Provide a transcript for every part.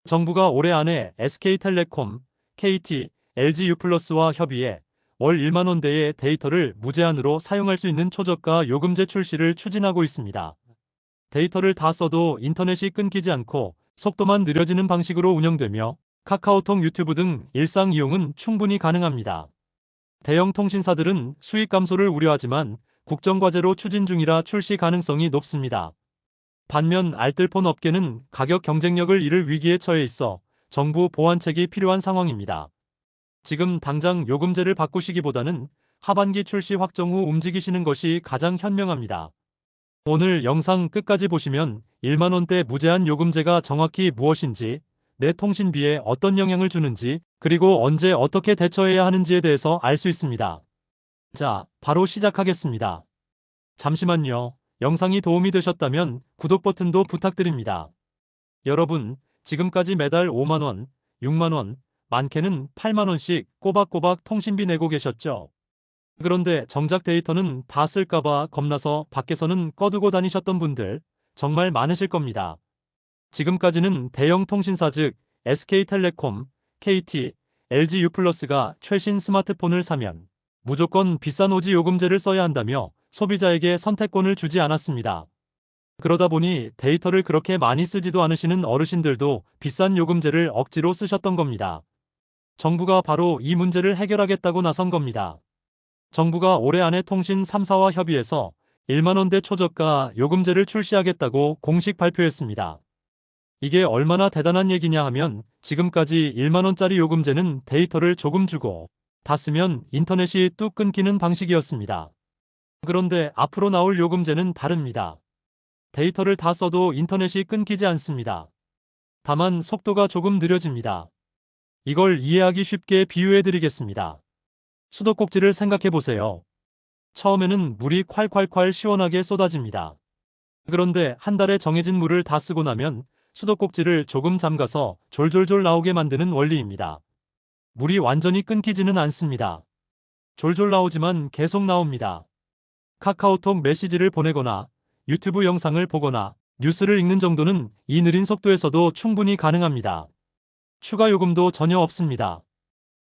정부가 올해 안에 SK텔레콤, KT, LG유플러스와 협의해 월 1만 원대의 데이터를 무제한으로 사용할 수 있는 초저가 요금제 출시를 추진하고 있습니다. 데이터를 다 써도 인터넷이 끊기지 않고 속도만 느려지는 방식으로 운영되며 카카오톡, 유튜브 등 일상 이용은 충분히 가능합니다. 대형 통신사들은 수익 감소를 우려하지만 국정과제로 추진 중이라 출시 가능성이 높습니다. 반면 알뜰폰 업계는 가격 경쟁력을 잃을 위기에 처해 있어 정부 보완책이 필요한 상황입니다. 지금 당장 요금제를 바꾸시기보다는 하반기 출시 확정 후 움직이시는 것이 가장 현명합니다. 오늘 영상 끝까지 보시면 1만 원대 무제한 요금제가 정확히 무엇인지, 내 통신비에 어떤 영향을 주는지, 그리고 언제 어떻게 대처해야 하는지에 대해서 알 수 있습니다. 자, 바로 시작하겠습니다. 잠시만요. 영상이 도움이 되셨다면 구독 버튼도 부탁드립니다. 여러분, 지금까지 매달 5만 원, 6만 원, 많게는 8만 원씩 꼬박꼬박 통신비 내고 계셨죠? 그런데 정작 데이터는 다 쓸까봐 겁나서 밖에서는 꺼두고 다니셨던 분들 정말 많으실 겁니다. 지금까지는 대형 통신사 즉 SK텔레콤, KT, LG유플러스가 최신 스마트폰을 사면 무조건 비싼 오지 요금제를 써야 한다며 소비자에게 선택권을 주지 않았습니다. 그러다 보니 데이터를 그렇게 많이 쓰지도 않으시는 어르신들도 비싼 요금제를 억지로 쓰셨던 겁니다. 정부가 바로 이 문제를 해결하겠다고 나선 겁니다. 정부가 올해 안에 통신 3사와 협의해서 1만 원대 초저가 요금제를 출시하겠다고 공식 발표했습니다. 이게 얼마나 대단한 얘기냐 하면 지금까지 1만 원짜리 요금제는 데이터를 조금 주고 다 쓰면 인터넷이 뚝 끊기는 방식이었습니다. 그런데 앞으로 나올 요금제는 다릅니다. 데이터를 다 써도 인터넷이 끊기지 않습니다. 다만 속도가 조금 느려집니다. 이걸 이해하기 쉽게 비유해 드리겠습니다. 수도꼭지를 생각해 보세요. 처음에는 물이 콸콸콸 시원하게 쏟아집니다. 그런데 한 달에 정해진 물을 다 쓰고 나면 수도꼭지를 조금 잠가서 졸졸졸 나오게 만드는 원리입니다. 물이 완전히 끊기지는 않습니다. 졸졸 나오지만 계속 나옵니다. 카카오톡 메시지를 보내거나 유튜브 영상을 보거나 뉴스를 읽는 정도는 이 느린 속도에서도 충분히 가능합니다. 추가 요금도 전혀 없습니다.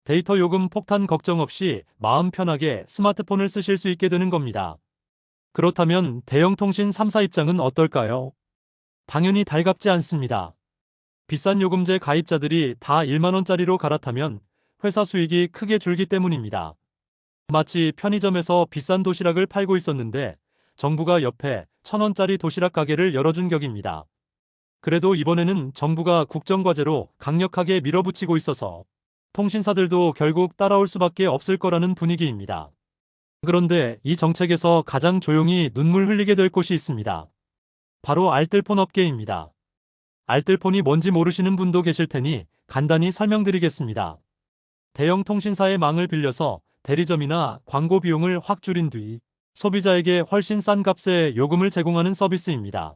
데이터 요금 폭탄 걱정 없이 마음 편하게 스마트폰을 쓰실 수 있게 되는 겁니다. 그렇다면 대형 통신 3사 입장은 어떨까요? 당연히 달갑지 않습니다. 비싼 요금제 가입자들이 다 1만 원짜리로 갈아타면 회사 수익이 크게 줄기 때문입니다. 마치 편의점에서 비싼 도시락을 팔고 있었는데 정부가 옆에 1,000원짜리 도시락 가게를 열어준 격입니다. 그래도 이번에는 정부가 국정과제로 강력하게 밀어붙이고 있어서 통신사들도 결국 따라올 수밖에 없을 거라는 분위기입니다. 그런데 이 정책에서 가장 조용히 눈물 흘리게 될 곳이 있습니다. 바로 알뜰폰 업계입니다. 알뜰폰이 뭔지 모르시는 분도 계실 테니 간단히 설명드리겠습니다. 대형 통신사의 망을 빌려서 대리점이나 광고 비용을 확 줄인 뒤 소비자에게 훨씬 싼 값에 요금을 제공하는 서비스입니다.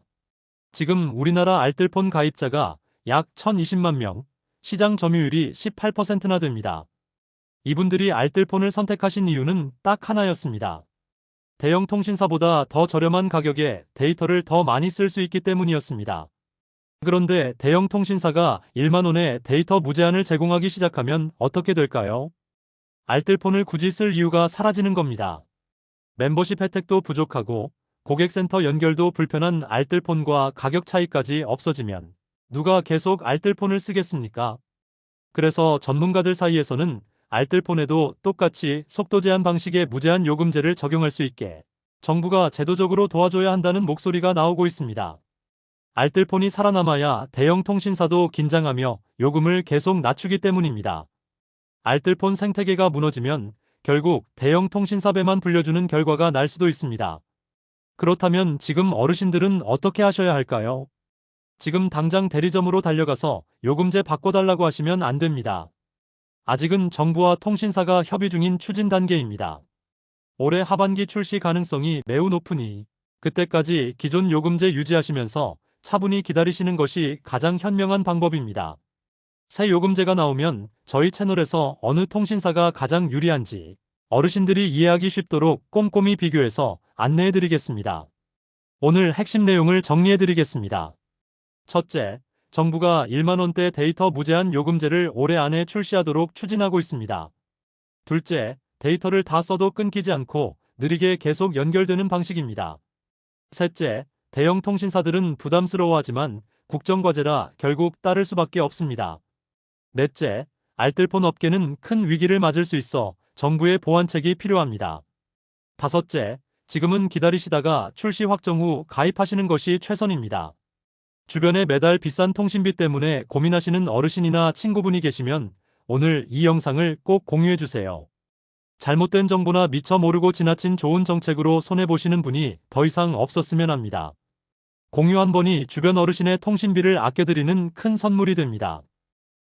지금 우리나라 알뜰폰 가입자가 약 1,020만 명, 시장 점유율이 18%나 됩니다. 이분들이 알뜰폰을 선택하신 이유는 딱 하나였습니다. 대형 통신사보다 더 저렴한 가격에 데이터를 더 많이 쓸 수 있기 때문이었습니다. 그런데 대형 통신사가 1만 원에 데이터 무제한을 제공하기 시작하면 어떻게 될까요? 알뜰폰을 굳이 쓸 이유가 사라지는 겁니다. 멤버십 혜택도 부족하고 고객센터 연결도 불편한 알뜰폰과 가격 차이까지 없어지면 누가 계속 알뜰폰을 쓰겠습니까? 그래서 전문가들 사이에서는 알뜰폰에도 똑같이 속도 제한 방식의 무제한 요금제를 적용할 수 있게 정부가 제도적으로 도와줘야 한다는 목소리가 나오고 있습니다. 알뜰폰이 살아남아야 대형 통신사도 긴장하며 요금을 계속 낮추기 때문입니다. 알뜰폰 생태계가 무너지면 결국 대형 통신사 배만 불려주는 결과가 날 수도 있습니다. 그렇다면 지금 어르신들은 어떻게 하셔야 할까요? 지금 당장 대리점으로 달려가서 요금제 바꿔달라고 하시면 안 됩니다. 아직은 정부와 통신사가 협의 중인 추진 단계입니다. 올해 하반기 출시 가능성이 매우 높으니 그때까지 기존 요금제 유지하시면서 차분히 기다리시는 것이 가장 현명한 방법입니다. 새 요금제가 나오면 저희 채널에서 어느 통신사가 가장 유리한지 어르신들이 이해하기 쉽도록 꼼꼼히 비교해서 안내해드리겠습니다. 오늘 핵심 내용을 정리해드리겠습니다. 첫째, 정부가 1만원대 데이터 무제한 요금제를 올해 안에 출시하도록 추진하고 있습니다. 둘째, 데이터를 다 써도 끊기지 않고 느리게 계속 연결되는 방식입니다. 셋째, 대형 통신사들은 부담스러워하지만 국정과제라 결국 따를 수밖에 없습니다. 넷째, 알뜰폰 업계는 큰 위기를 맞을 수 있어 정부의 보완책이 필요합니다. 다섯째, 지금은 기다리시다가 출시 확정 후 가입하시는 것이 최선입니다. 주변에 매달 비싼 통신비 때문에 고민하시는 어르신이나 친구분이 계시면 오늘 이 영상을 꼭 공유해주세요. 잘못된 정보나 미처 모르고 지나친 좋은 정책으로 손해보시는 분이 더 이상 없었으면 합니다. 공유 한 번이 주변 어르신의 통신비를 아껴드리는 큰 선물이 됩니다.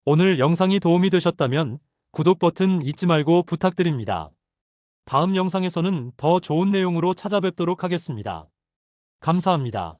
오늘 영상이 도움이 되셨다면 구독 버튼 잊지 말고 부탁드립니다. 다음 영상에서는 더 좋은 내용으로 찾아뵙도록 하겠습니다. 감사합니다.